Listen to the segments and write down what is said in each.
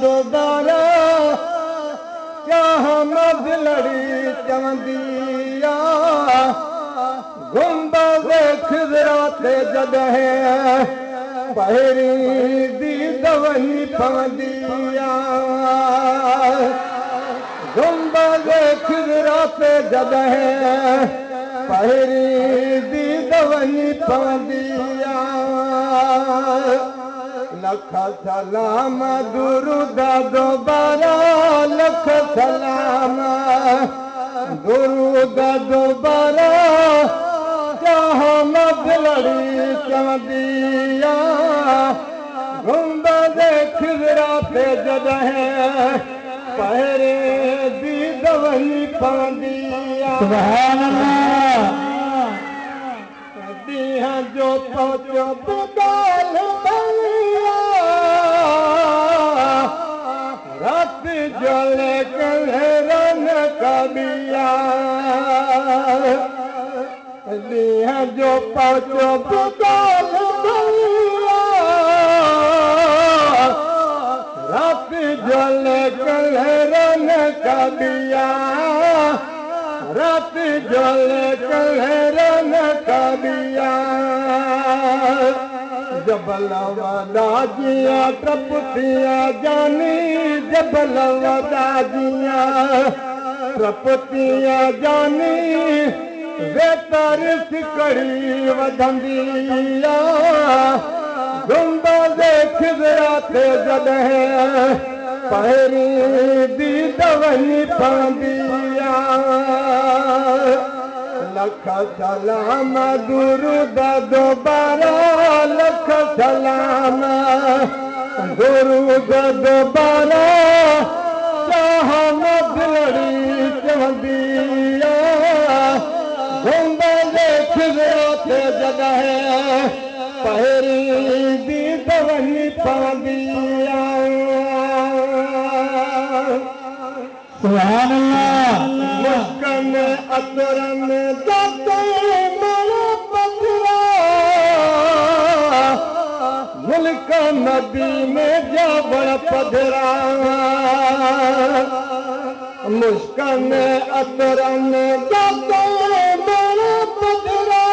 दोबारा क्या हमद लड़ी चवंदिया गुंबद खिजरा ते जदहे पहिरी दी दवनी पवंदिया गुंबद खिजरा ते जदहे पहिरी दी दवनी पवंदिया लख सलाम दुरूद दोबारा लख सलाम दुरूद दोबारा क्या हमद लड़ी चवंदिया गुंबद खिजरा पे जदहे पहिरे दी दवनी पवंदिया सुभान अल्लाह दीहा जो पहुंचो बुदाल बलिया रात जले कलरन कबिया दीहा जो पहुंचो बुदाल बलिया रात जले कलरन कबिया रात जले कलरन कबिया जबल वदाजिया प्रपतिया जानी जबल वदाजिया प्रपतिया जानी वेतर सिकड़ी वधंदिया गुंबद खिजरा ते जदहे पहिरी दी दवनी पवंदिया लख सलाम दुरूद दोबारा लख सलाम दुरूद दोबारा हमद लड़ी चवंदिया गुंबद खिजरा ते जदहे पहिरी दी दवनी पवंदिया सुभान अल्लाह मुस्कन अतरन दाते मेरा पथरा मुल्क नदी में जाबड़ पधरा मुस्कन अतरन दाते मेरा पथरा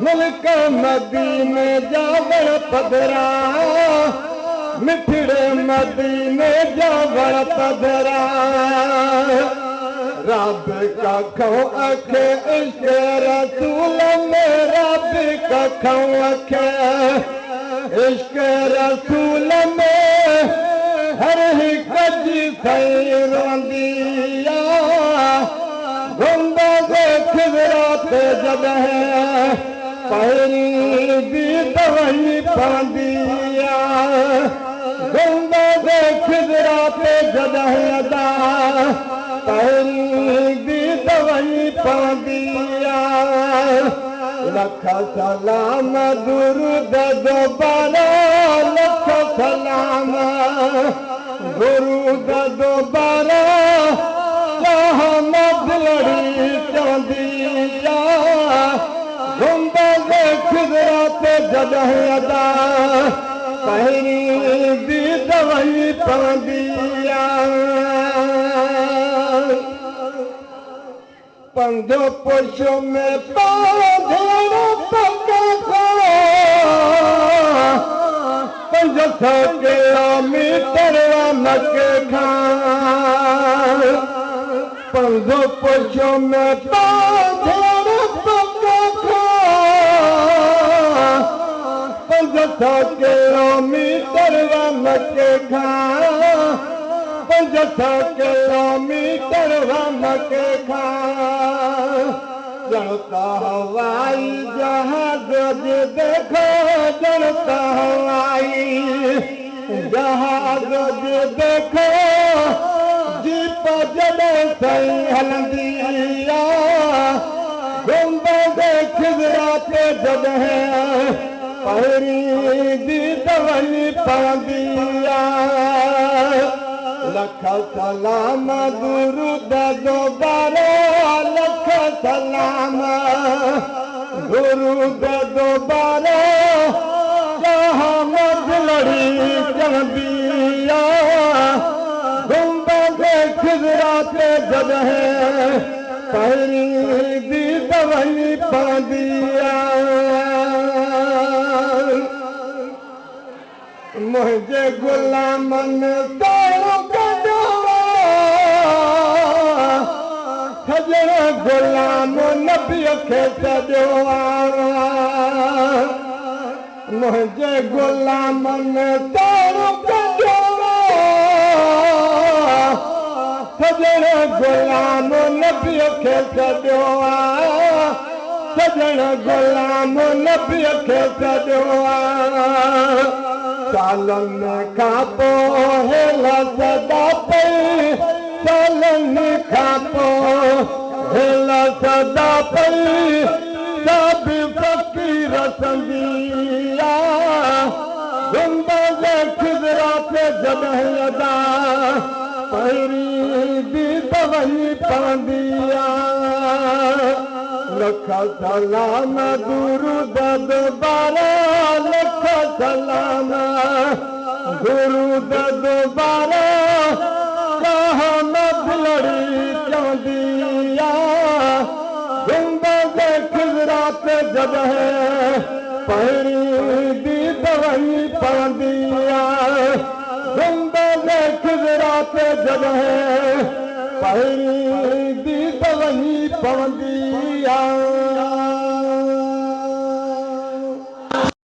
मुल्क नदी में जाबड़ पधरा मिठड़े मदीने जावड़ पधरा रब का खो अखे इश्क रसूल में रब का खो अखे इश्क रसूल में हर ही कजी सही रोंदिया गुंबद खिजरा ते जदहे पहिरी दी दवनी पवंदिया गुंबद खिजरा पे जदहे दा पहिरी दी दवनी पवंदिया लख सलाम दुरूद दोबारा लख सलाम दुरूद दोबारा हमद लड़ी चवंदिया गुंबद खिजरा ते जदहे दा पहिरी दी दवनी पवंदिया पंधो पुछो में पाधेरो पक्का खो 500 किलोमीटर मके खान पंधो पुछो में पाधेरो पक्का खो 500 किलोमीटर मके खान 500 किलोमीटर मके खान जनता हवाई जहाज देखो जनता हवाई जहाज देखो जीप जॾे सही हलंदिया गुंबद खिजरा ते जॾे पहिरी दी दवनी पवंदिया लख सलाम दुरूद दोबारा लख सलाम दुरूद दोबारा हमद लड़ी चवंदी गुंबद खिज़रा ते जॾहिं पहिरीं दी दवई पवंदी मुंहिंजे गुलामनि तारो कढो सजण गुलाम नबीअ खे सॼो मुंहिंजे गुलामनि तारो कढो सजण गुलाम नबीअ खे सॼो सजण गुलाम नबीअ खे सॼो सालनि खां पोइ हेला सदा पई सालनि खां पोइ हेला सदा पई सभ फ़क़ीर संदिया गुंबद खिज़रा ते जॾहिं अदा पहिरीं दी दवई पवंदी लख सलाम दुरूद दुबारा लख सलाम दुरूद दुबारा कहमद लड़ी चवंदी गुंबद खिज़रा ते जॾहिं पहिरीं दी दवई पवंदी गुंबद खिज़रा ते जॾहिं पहिरीं दी दवई पवंदी